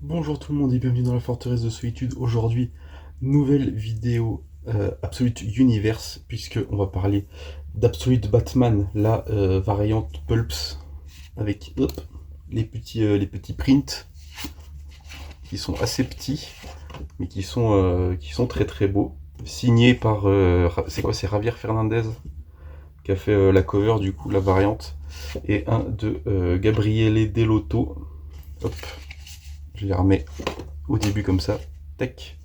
Bonjour tout le monde et bienvenue dans la forteresse de solitude. Aujourd'hui, nouvelle vidéo Absolute Universe, puisque on va parler d'Absolute Batman, la variante Pulps, avec les petits prints qui sont assez petits, mais qui sont très très beaux. Signé par, c'est Javier Fernandez qui a fait la cover du coup, la variante, et un de Gabriele Dell'Otto. Hop, je les remets au début comme ça. Tac.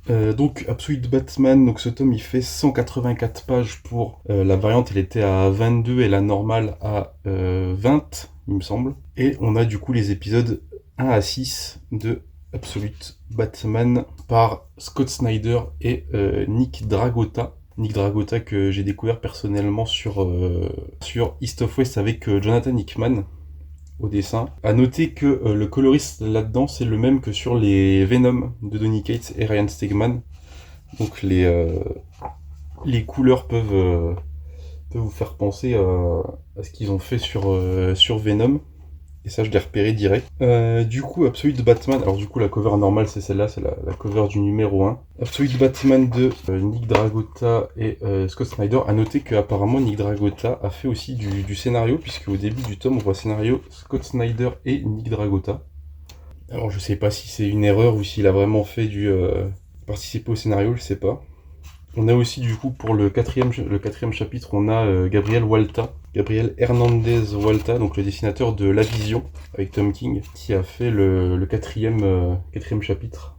Donc Absolute Batman, donc ce tome il fait 184 pages pour la variante, elle était à 22 et la normale à 20, il me semble. Et on a du coup les épisodes 1 à 6 de Absolute Batman par Scott Snyder et Nick Dragotta. Nick Dragotta que j'ai découvert personnellement sur East of West avec Jonathan Hickman au dessin. À noter que le coloriste là-dedans, c'est le même que sur les Venom de Donny Cates et Ryan Stegman. Donc les couleurs peuvent vous faire penser à ce qu'ils ont fait sur Venom. Et ça, je l'ai repéré direct. Du coup, Absolute Batman. Alors, du coup, la cover normale, c'est celle-là, c'est la cover du numéro 1. Absolute Batman de Nick Dragotta et Scott Snyder. A noter qu'apparemment, Nick Dragotta a fait aussi du scénario, puisque au début du tome, on voit scénario Scott Snyder et Nick Dragotta. Alors, je sais pas si c'est une erreur ou s'il a vraiment fait participer au scénario, je sais pas. On a aussi du coup pour le quatrième chapitre, on a Gabriel Hernandez Walta, donc le dessinateur de La Vision avec Tom King, qui a fait le quatrième chapitre.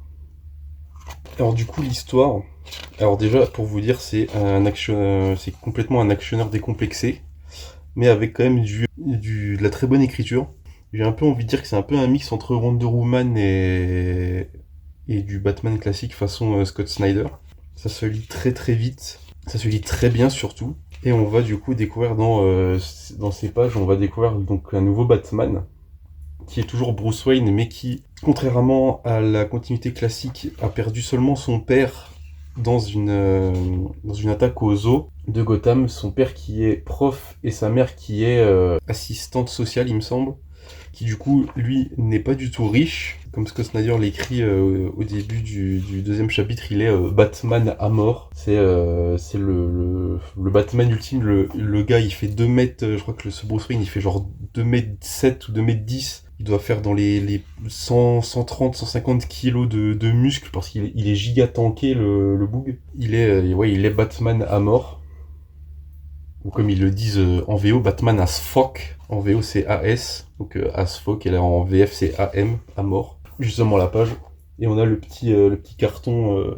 Alors du coup l'histoire, alors déjà pour vous dire c'est complètement un actionneur décomplexé, mais avec quand même de la très bonne écriture. J'ai un peu envie de dire que c'est un peu un mix entre Wonder Woman et du Batman classique façon Scott Snyder. Ça se lit très très vite, ça se lit très bien surtout. Et on va du coup découvrir dans ces pages, on va découvrir donc un nouveau Batman, qui est toujours Bruce Wayne, mais qui, contrairement à la continuité classique, a perdu seulement son père dans une attaque au zoo de Gotham. Son père qui est prof et sa mère qui est assistante sociale, il me semble, qui du coup, lui, n'est pas du tout riche. Comme Scott Snyder l'écrit au début du deuxième chapitre, il est Batman à mort. C'est le Batman ultime. Le gars, il fait 2 mètres, je crois que ce Bruce Wayne, il fait genre 2 mètres 7 ou 2 mètres 10. Il doit faire dans les 100, 130, 150 kilos de muscles parce qu'il est giga tanké, le boug. Il est Batman à mort. Ou comme ils le disent en VO, Batman as fuck. En VO c'est AS, donc as fuck, et là en VF c'est AM, à mort. Justement la page. Et on a le petit carton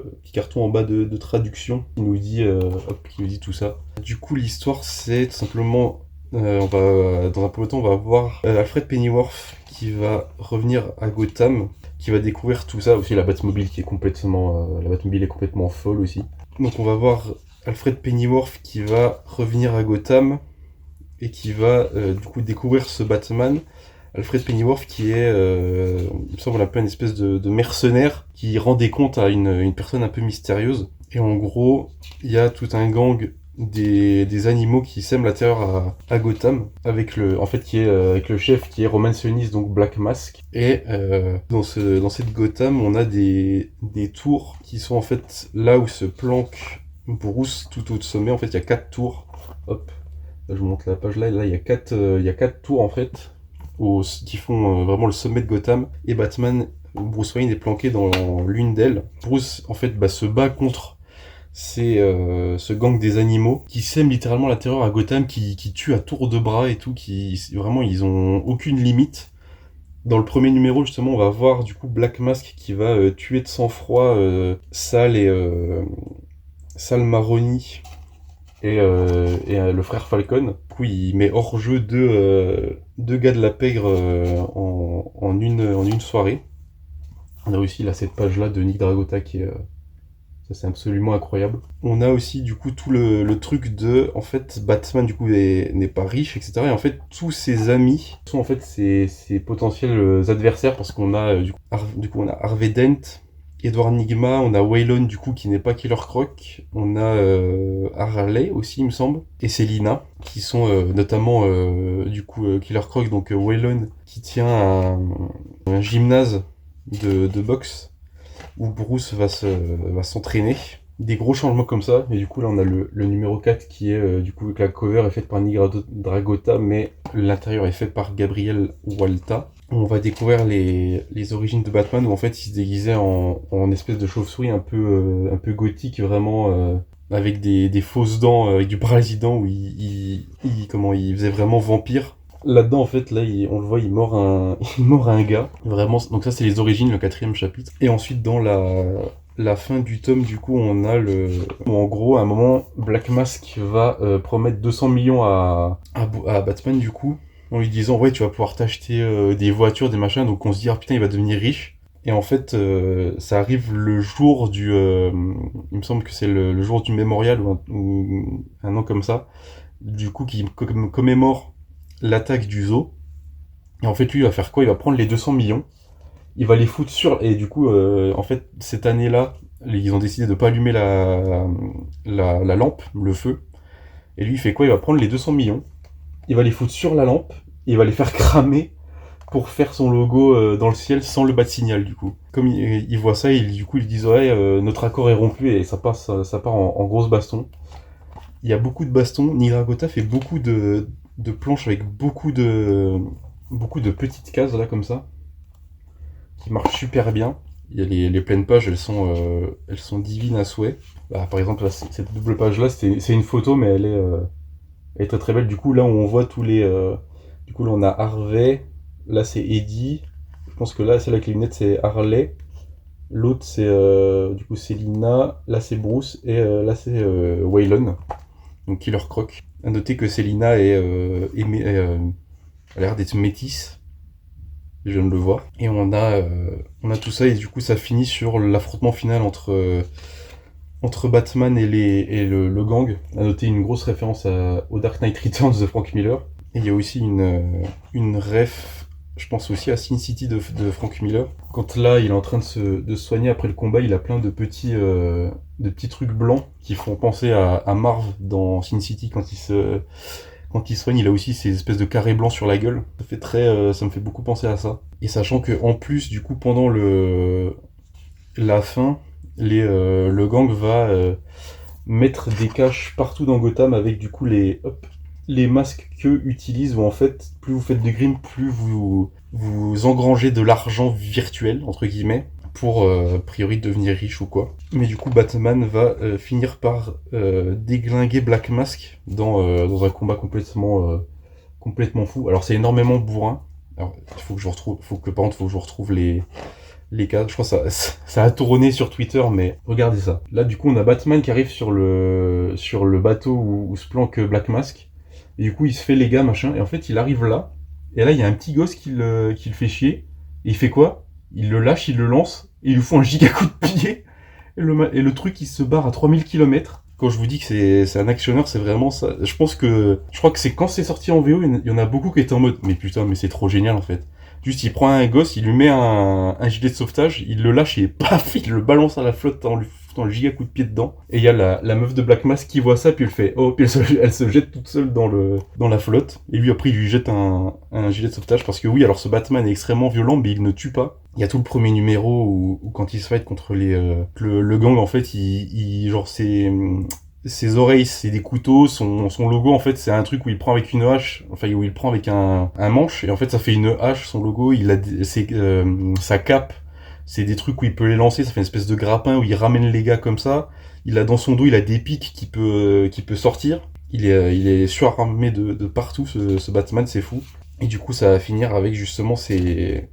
en bas de traduction qui nous dit tout ça. Du coup l'histoire c'est tout simplement, dans un premier temps on va voir Alfred Pennyworth qui va revenir à Gotham, qui va découvrir tout ça, aussi la Batmobile la Batmobile est complètement folle aussi. Donc on va voir Alfred Pennyworth qui va revenir à Gotham et qui va du coup découvrir ce Batman. Alfred Pennyworth qui est, il me semble, un peu une espèce de mercenaire qui rend des comptes à une personne un peu mystérieuse. Et en gros, il y a tout un gang des animaux qui sèment la terreur à Gotham avec avec le chef qui est Roman Sionis, donc Black Mask. Et dans cette Gotham, on a des tours qui sont en fait là où se planque Bruce tout au sommet. En fait, il y a 4 tours. Hop, là, je vous montre la page là. Là, il y a 4 tours en fait qui font vraiment le sommet de Gotham. Et Bruce Wayne est planqué dans l'une d'elles. Bruce en fait se bat contre ce gang des animaux qui sème littéralement la terreur à Gotham, qui tue à tour de bras et tout, qui vraiment ils ont aucune limite. Dans le premier numéro justement on va voir du coup Black Mask qui va tuer de sang-froid Sal Maroni et le frère Falcon. Du coup il met hors jeu deux gars de la pègre en une soirée. On a réussi là cette page là de Nick Dragotta qui est ça c'est absolument incroyable. On a aussi du coup tout le truc de en fait Batman du coup n'est pas riche, etc. Et en fait tous ses amis sont en fait ses potentiels adversaires parce qu'on a du coup on a Harvey Dent, Edward Nigma, on a Waylon du coup qui n'est pas Killer Croc, on a Harley aussi il me semble, et Selina qui sont notamment du coup Killer Croc, donc Waylon qui tient un gymnase de boxe où Bruce va s'entraîner. Des gros changements comme ça, et du coup là on a le numéro 4 qui est du coup la cover est faite par Nick Dragota, mais l'intérieur est fait par Gabriel Walta. On va découvrir les origines de Batman où en fait il se déguisait en espèce de chauve-souris un peu gothique, vraiment avec des fausses dents, avec du parasitant où il faisait vraiment vampire. Là-dedans, en fait, on le voit, il mord un gars. Vraiment, donc ça, c'est les origines, le 4e chapitre. Et ensuite, dans la fin du tome, du coup, on a en gros, à un moment, Black Mask va promettre 200 millions à Batman, du coup, en lui disant, ouais, tu vas pouvoir t'acheter des voitures, des machins. Donc on se dit, ah putain, il va devenir riche. Et en fait, ça arrive le jour il me semble que c'est le jour du mémorial ou un nom comme ça, du coup, qui commémore l'attaque du zoo. Et en fait, lui, il va faire quoi? Il va prendre les 200 millions, il va les foutre sur... Et du coup, en fait, cette année-là, ils ont décidé de pas allumer la lampe, le feu. Et lui, il fait quoi? Il va prendre les 200 millions, il va les foutre sur la lampe, et il va les faire cramer pour faire son logo dans le ciel sans le bas de signal, du coup. Comme il voit ça, du coup, ils disent, ouais, notre accord est rompu, et ça part en grosse baston. Il y a beaucoup de bastons. Nigragota fait beaucoup de planches avec beaucoup de petites cases, là, comme ça, qui marchent super bien. Il y a les pleines pages, elles sont divines à souhait. Bah, par exemple, là, cette double page-là, c'est une photo, mais elle est très très belle. Du coup, là où on voit tous les... du coup, là, on a Harvey. Là, c'est Eddie. Je pense que là, celle avec les lunettes, c'est Harley. L'autre, c'est du coup Selina. Là, c'est Bruce. Et là, c'est Waylon. Donc, Killer Croc. À noter que Selina a l'air d'être métisse. Je viens de le voir. Et on a tout ça. Et du coup, ça finit sur l'affrontement final entre Batman et le gang. À noter une grosse référence au Dark Knight Returns de Frank Miller. Et il y a aussi une ref, je pense aussi à Sin City de Frank Miller. Quand là, il est en train de se soigner après le combat, il a plein de petits trucs blancs qui font penser à Marv dans Sin City quand il se soigne. Il a aussi ces espèces de carrés blancs sur la gueule. Ça me fait beaucoup penser à ça. Et sachant que en plus, du coup, pendant la fin, le gang va mettre des caches partout dans Gotham avec du coup les masques qu'eux utilisent, où en fait, plus vous faites de grim, plus vous engrangez de l'argent virtuel, entre guillemets, pour a priori devenir riche ou quoi. Mais du coup, Batman va finir par déglinguer Black Mask dans un combat complètement fou. Alors c'est énormément bourrin. Alors, par contre, faut que je retrouve les cas. Je crois que ça a tourné sur Twitter, mais regardez ça. Là, du coup, on a Batman qui arrive sur le bateau où se planque Black Mask. Et du coup, il se fait les gars, machin. Et en fait, il arrive là. Et là, il y a un petit gosse qui le fait chier. Et il fait quoi? Il le lâche, il le lance. Et il lui fout un giga coup de pied. Et le truc, il se barre à 3000 km. Quand je vous dis que c'est un actionneur, c'est vraiment ça. Je crois que c'est quand c'est sorti en VO, il y en a beaucoup qui étaient en mode, mais putain, mais c'est trop génial en fait. Juste, il prend un gosse, il lui met un gilet de sauvetage, il le lâche et paf, il le balance à la flotte en lui foutant le giga coup de pied dedans. Et il y a la meuf de Black Mask qui voit ça, puis elle fait, oh, puis elle se jette toute seule dans la flotte. Et lui, après, il lui jette un gilet de sauvetage parce que oui, alors ce Batman est extrêmement violent, mais il ne tue pas. Il y a tout le premier numéro où quand il se fight contre le gang, en fait, genre, ses oreilles, c'est des couteaux. Son logo, en fait, c'est un truc où il prend avec une hache, enfin, où il prend avec un manche, et en fait, ça fait une hache, son logo. Sa cape, c'est des trucs où il peut les lancer, ça fait une espèce de grappin où il ramène les gars comme ça. Il a dans son dos, il a des pics qui peut sortir. Il est surarmé de partout, ce Batman, c'est fou. Et du coup, ça va finir avec justement ses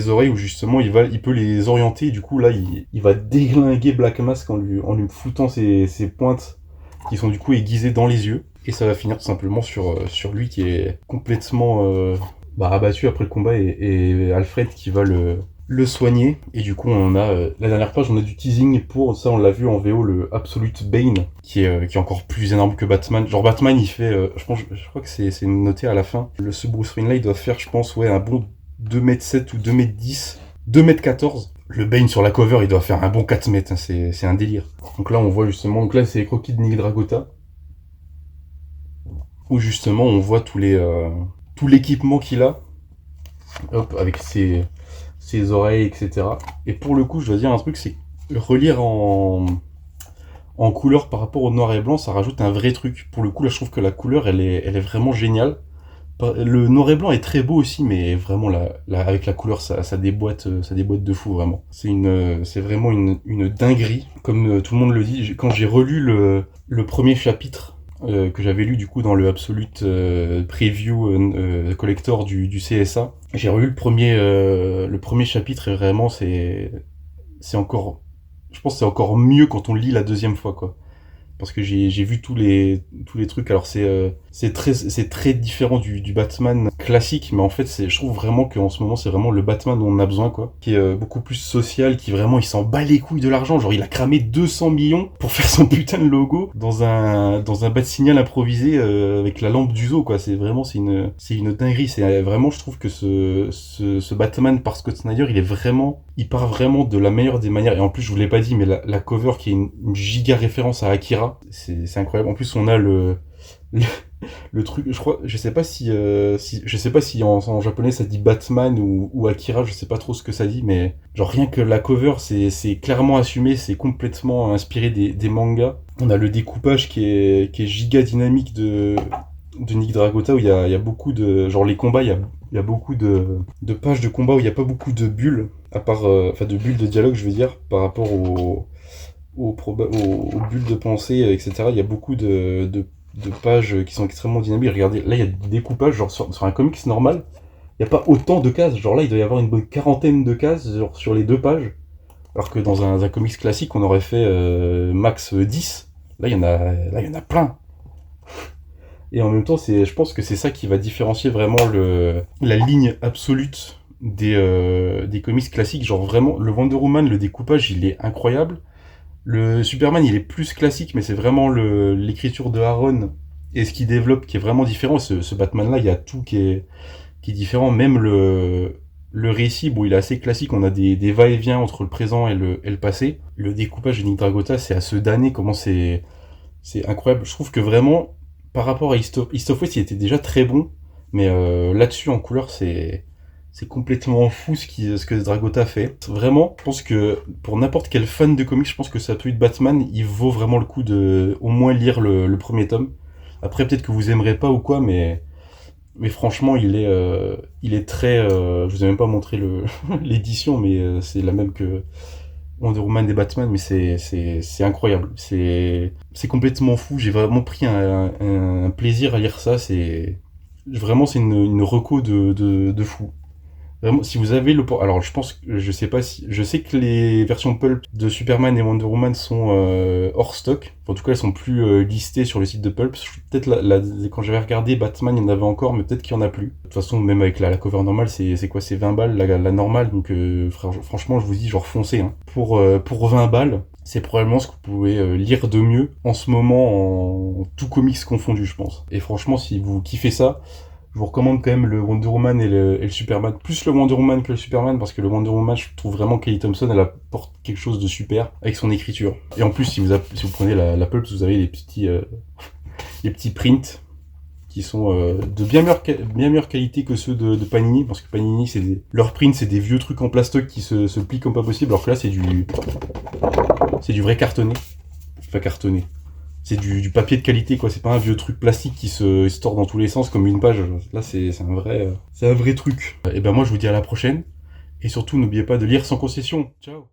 oreilles où justement il peut les orienter. Et du coup, là, il va déglinguer Black Mask en lui foutant ses pointes qui sont du coup aiguisées dans les yeux. Et ça va finir tout simplement sur lui qui est complètement abattu après le combat et Alfred qui va le soigner. Et du coup, on a la dernière page, on a du teasing pour ça, on l'a vu en VO, le Absolute Bane qui est encore plus énorme que Batman. Genre Batman, il fait je crois que c'est noté à la fin. Ce Bruce Wayne là, il doit faire, je pense, ouais, un bon 2m7 ou 2m10, 2m14. Le Bane sur la cover, il doit faire un bon 4 mètres, hein, c'est un délire. Donc là, on voit justement, donc là, c'est les croquis de Nick Dragota, où justement, on voit tout l'équipement qu'il a, hop, avec ses ses oreilles, etc. Et pour le coup, je dois dire un truc, c'est que relire en couleur par rapport au noir et blanc, ça rajoute un vrai truc. Pour le coup, là, je trouve que la couleur, elle est vraiment géniale. Le noir et blanc est très beau aussi, mais vraiment, avec la couleur, ça déboîte de fou, vraiment. C'est vraiment une dinguerie. Comme tout le monde le dit, quand j'ai relu le premier chapitre, que j'avais lu du coup dans le Absolute Preview Collector du CSA, j'ai relu le premier chapitre et vraiment, c'est encore, je pense que c'est encore mieux quand on le lit la deuxième fois, quoi. Parce que j'ai vu tous les trucs. Alors c'est très différent du Batman classique, mais en fait je trouve vraiment qu'en ce moment c'est vraiment le Batman dont on a besoin, quoi, qui est beaucoup plus social, qui vraiment il s'en bat les couilles de l'argent. Genre il a cramé 200 millions pour faire son putain de logo dans un bat-signal improvisé avec la lampe d'Uzo, quoi. C'est une dinguerie. C'est vraiment, je trouve que ce Batman par Scott Snyder, il part vraiment de la meilleure des manières. Et en plus, je vous l'ai pas dit, mais la cover qui est une giga référence à Akira, c'est incroyable. En plus, on a le, le truc, je sais pas je sais pas si en japonais ça dit Batman ou Akira, je sais pas trop ce que ça dit, mais genre rien que la cover, c'est clairement assumé, c'est complètement inspiré des mangas. On a le découpage qui est giga dynamique de Nick Dragota, où il y a beaucoup de, genre les combats, il y a beaucoup de pages de combat où il y a pas beaucoup de bulles, à part, enfin de bulles de dialogue, je veux dire, par rapport aux bulles de pensée, etc. Il y a beaucoup de pages qui sont extrêmement dynamiques. Regardez, là il y a des découpages, genre sur un comics normal, il n'y a pas autant de cases. Genre là, il doit y avoir une bonne quarantaine de cases genre, sur les deux pages, alors que dans un comics classique, on aurait fait max 10. Là, il y en a plein. Et en même temps, je pense que c'est ça qui va différencier vraiment la ligne absolue des comics classiques. Genre vraiment, le Wonder Woman, le découpage, il est incroyable. Le Superman, il est plus classique, mais c'est vraiment l'écriture de Aaron et ce qu'il développe qui est vraiment différent. Ce Batman-là, il y a tout qui est différent. Même le récit, bon, il est assez classique. On a des va-et-vient entre le présent et le passé. Le découpage de Nick Dragota, c'est à se damner comment c'est incroyable. Je trouve que vraiment, par rapport à East of West, il était déjà très bon, mais là-dessus, en couleur, c'est complètement fou ce que Dragota fait. Vraiment, je pense que pour n'importe quel fan de comics, je pense que ça peut être Batman, il vaut vraiment le coup de au moins lire le premier tome. Après, peut-être que vous aimerez pas ou quoi, mais franchement, il est très... je vous ai même pas montré l'édition, mais c'est la même que Wonder Woman et Batman, mais c'est incroyable. C'est complètement fou. J'ai vraiment pris un plaisir à lire ça. Vraiment, c'est une reco de fou. Vraiment, si vous avez alors je pense, je sais pas si, je sais que les versions pulp de Superman et Wonder Woman sont hors stock. Enfin, en tout cas, elles sont plus listées sur le site de Pulp. Peut-être quand j'avais regardé Batman, il y en avait encore, mais peut-être qu'il y en a plus. De toute façon, même avec la cover normale, c'est quoi? C'est 20 balles la normale. Donc franchement, je vous dis, genre foncez. Hein. Pour 20 balles, c'est probablement ce que vous pouvez lire de mieux en ce moment, en tout comics confondu, je pense. Et franchement, si vous kiffez ça, je vous recommande quand même le Wonder Woman et le Superman. Plus le Wonder Woman que le Superman, parce que le Wonder Woman, je trouve vraiment Kelly Thompson, elle apporte quelque chose de super avec son écriture. Et en plus, si vous prenez la Pulp, vous avez les petits prints qui sont de bien meilleure qualité que ceux de Panini, parce que Panini, leurs prints, c'est des vieux trucs en plastoc qui se plient comme pas possible, alors que là, c'est du vrai cartonné. Enfin, cartonné. C'est du papier de qualité, quoi. C'est pas un vieux truc plastique qui se tord dans tous les sens comme une page. Là, c'est un vrai truc. Et ben moi, je vous dis à la prochaine. Et surtout, n'oubliez pas de lire sans concession. Ciao.